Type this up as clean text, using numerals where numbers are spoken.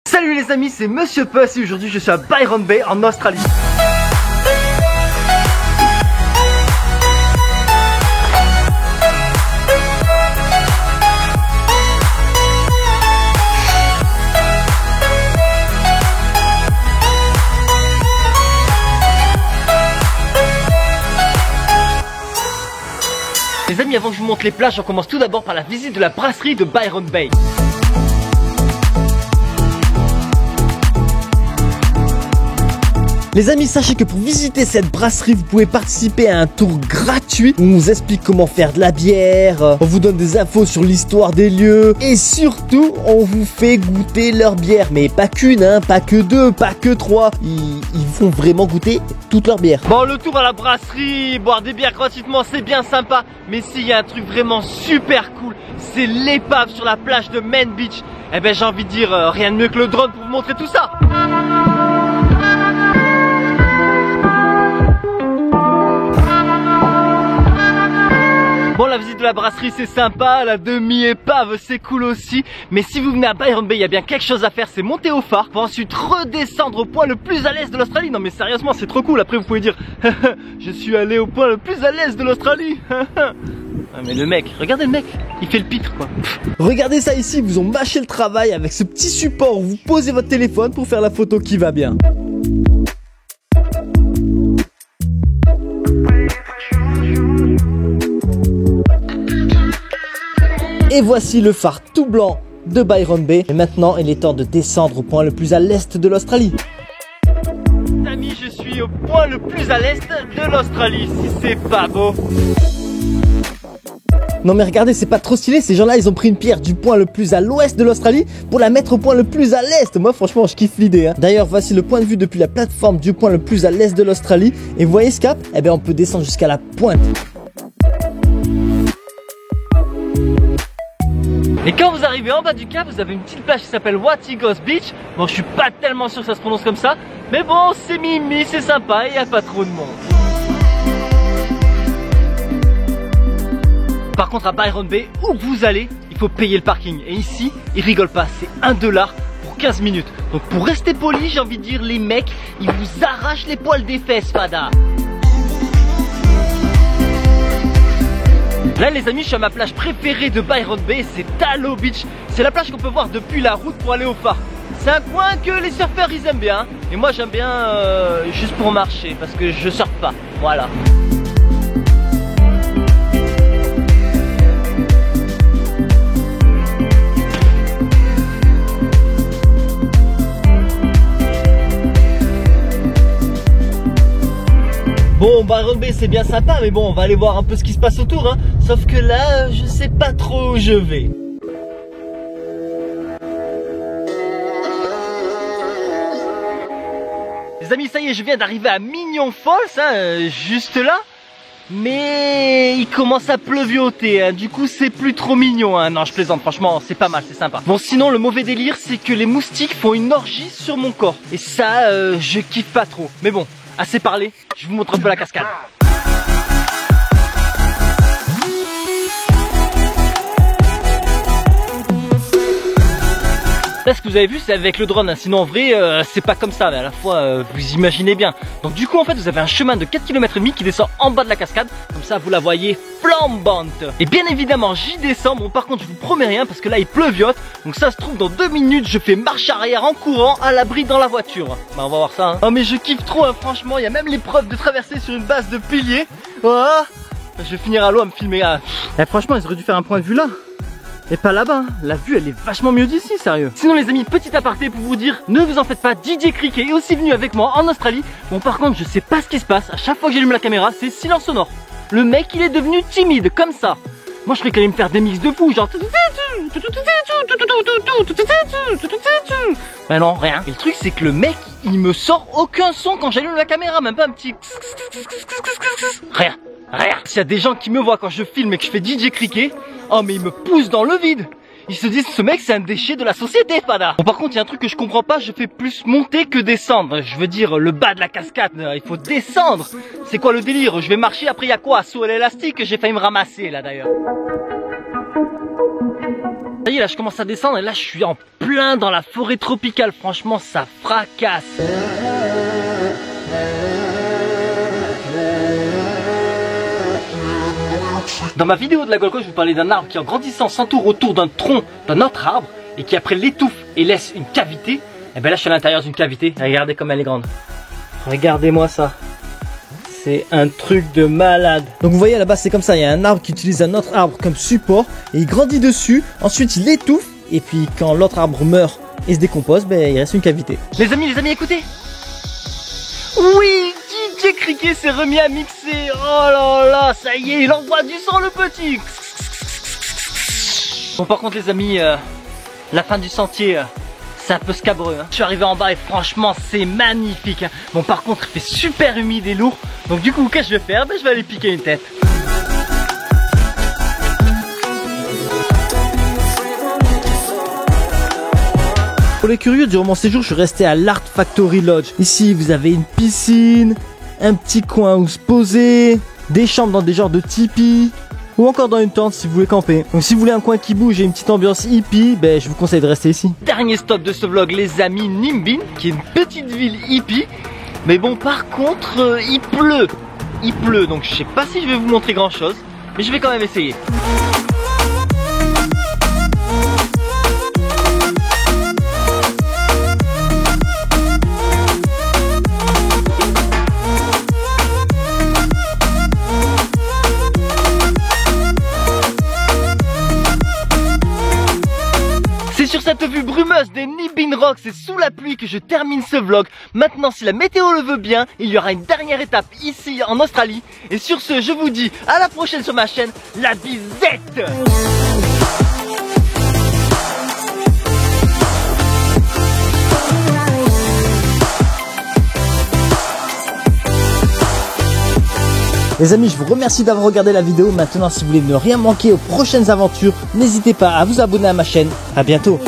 Salut les amis, c'est Monsieur Puss et aujourd'hui je suis à Byron Bay en Australie. Les amis, avant que je vous montre les plages, on commence tout d'abord par la visite de la brasserie de Byron Bay. Les amis, sachez que pour visiter cette brasserie, vous pouvez participer à un tour gratuit où on vous explique comment faire de la bière, on vous donne des infos sur l'histoire des lieux et surtout, on vous fait goûter leur bière. Mais pas qu'une, hein, pas que deux, pas que trois. Ils font vraiment goûter toute leur bière. Bon, le tour à la brasserie, boire des bières gratuitement, c'est bien sympa. Mais s'il y a un truc vraiment super cool, c'est l'épave sur la plage de Main Beach. Eh ben, j'ai envie de dire, rien de mieux que le drone pour vous montrer tout ça. Bon, la visite de la brasserie c'est sympa, la demi-épave c'est cool aussi. Mais si vous venez à Byron Bay, il y a bien quelque chose à faire, c'est monter au phare pour ensuite redescendre au point le plus à l'est de l'Australie. Non mais sérieusement, c'est trop cool. Après vous pouvez dire je suis allé au point le plus à l'est de l'Australie. Mais le mec, regardez le mec, il fait le pitre quoi. Regardez ça ici, ils vous ont mâché le travail avec ce petit support où vous posez votre téléphone pour faire la photo qui va bien. Et voici le phare tout blanc de Byron Bay. Et maintenant, il est temps de descendre au point le plus à l'est de l'Australie. Amis, je suis au point le plus à l'est de l'Australie, si c'est pas beau. Non mais regardez, c'est pas trop stylé, ces gens-là, ils ont pris une pierre du point le plus à l'ouest de l'Australie pour la mettre au point le plus à l'est. Moi, franchement, je kiffe l'idée. Hein. D'ailleurs, voici le point de vue depuis la plateforme du point le plus à l'est de l'Australie. Et vous voyez ce cap? Eh bien, on peut descendre jusqu'à la pointe. Et quand vous arrivez en bas du cap, vous avez une petite plage qui s'appelle Watigos Beach. Bon, je suis pas tellement sûr que ça se prononce comme ça, mais bon, c'est mimi, c'est sympa et il n'y a pas trop de monde. Par contre, à Byron Bay, où que vous allez, il faut payer le parking. Et ici, ils rigolent pas, c'est $1 pour 15 minutes. Donc pour rester poli, j'ai envie de dire, les mecs, ils vous arrachent les poils des fesses, fada. Là les amis, je suis à ma plage préférée de Byron Bay, c'est Tallow Beach. C'est la plage qu'on peut voir depuis la route pour aller au phare. C'est un coin que les surfeurs ils aiment bien. Et moi j'aime bien juste pour marcher parce que je surfe pas, voilà. Bon, Byron Bay c'est bien sympa, mais bon, on va aller voir un peu ce qui se passe autour, hein. Sauf que là, je sais pas trop où je vais. Les amis, ça y est, je viens d'arriver à Mignon Falls, hein, juste là. Mais il commence à pleuvioter, hein. Du coup c'est plus trop mignon, hein. Non je plaisante, franchement c'est pas mal, c'est sympa. Bon sinon le mauvais délire c'est que les moustiques font une orgie sur mon corps. Et ça je kiffe pas trop. Mais bon, assez parlé, je vous montre un peu la cascade. Là ce que vous avez vu c'est avec le drone, hein. Sinon en vrai c'est pas comme ça, mais à la fois vous imaginez bien. Donc du coup en fait vous avez un chemin de 4,5 km qui descend en bas de la cascade. Comme ça vous la voyez flambante. Et bien évidemment j'y descends, bon par contre je vous promets rien parce que là il pleuviote. Donc ça se trouve dans 2 minutes je fais marche arrière en courant à l'abri dans la voiture. Bah on va voir ça, hein. Oh mais je kiffe trop, hein, franchement, il y a même l'épreuve de traverser sur une base de piliers. Oh, je vais finir à l'eau à me filmer. Ah. Et franchement ils auraient dû faire un point de vue là. Et pas là-bas, hein. La vue elle est vachement mieux d'ici, sérieux. Sinon les amis, petit aparté pour vous dire, ne vous en faites pas, DJ Cricket est aussi venu avec moi en Australie. Bon par contre je sais pas ce qui se passe, à chaque fois que j'allume la caméra c'est silence sonore. Le mec il est devenu timide, comme ça. Moi je croyais qu'il allait me faire des mix de fou, genre... Bah non, rien. Et le truc c'est que le mec il me sort aucun son quand j'allume la caméra, même pas un petit... Rien. Rien. S'il y a des gens qui me voient quand je filme et que je fais DJ Cricket, oh mais ils me poussent dans le vide. Ils se disent ce mec c'est un déchet de la société, fada. Bon par contre il y a un truc que je comprends pas, je fais plus monter que descendre. Je veux dire le bas de la cascade, il faut descendre. C'est quoi le délire? Je vais marcher, après il y a quoi? Saut à l'élastique, j'ai failli me ramasser là d'ailleurs. Ça y est, là je commence à descendre et là je suis en plein dans la forêt tropicale. Franchement, ça fracasse. Dans ma vidéo de la Gold Coast, je vous parlais d'un arbre qui en grandissant s'entoure autour d'un tronc d'un autre arbre et qui après l'étouffe et laisse une cavité. Et bien là je suis à l'intérieur d'une cavité. Regardez comme elle est grande. Regardez-moi ça. C'est un truc de malade. Donc vous voyez là-bas c'est comme ça, il y a un arbre qui utilise un autre arbre comme support et il grandit dessus, ensuite il étouffe et puis quand l'autre arbre meurt et se décompose, ben il reste une cavité. Les amis, écoutez. Oui, DJ Cricket s'est remis à mixer. Oh là là, ça y est, il envoie du sang le petit. Bon par contre les amis, la fin du sentier... c'est un peu scabreux, hein. Je suis arrivé en bas et franchement c'est magnifique, hein. Bon par contre il fait super humide et lourd. Donc du coup qu'est-ce que je vais faire? Ben, je vais aller piquer une tête. Pour les curieux, durant mon séjour je suis resté à l'Art Factory Lodge. Ici vous avez une piscine, un petit coin où se poser, des chambres dans des genres de tipis, ou encore dans une tente si vous voulez camper. Donc si vous voulez un coin qui bouge et une petite ambiance hippie, ben je vous conseille de rester ici. Dernier stop de ce vlog les amis, Nimbin, qui est une petite ville hippie. Mais bon par contre il pleut, donc je sais pas si je vais vous montrer grand chose, mais je vais quand même essayer. Sur cette vue brumeuse des Nimbin Rocks et sous la pluie que je termine ce vlog. Maintenant si la météo le veut bien, il y aura une dernière étape ici en Australie. Et sur ce je vous dis à la prochaine sur ma chaîne, la bisette. Les amis, je vous remercie d'avoir regardé la vidéo. Maintenant, si vous voulez ne rien manquer aux prochaines aventures, n'hésitez pas à vous abonner à ma chaîne. À bientôt.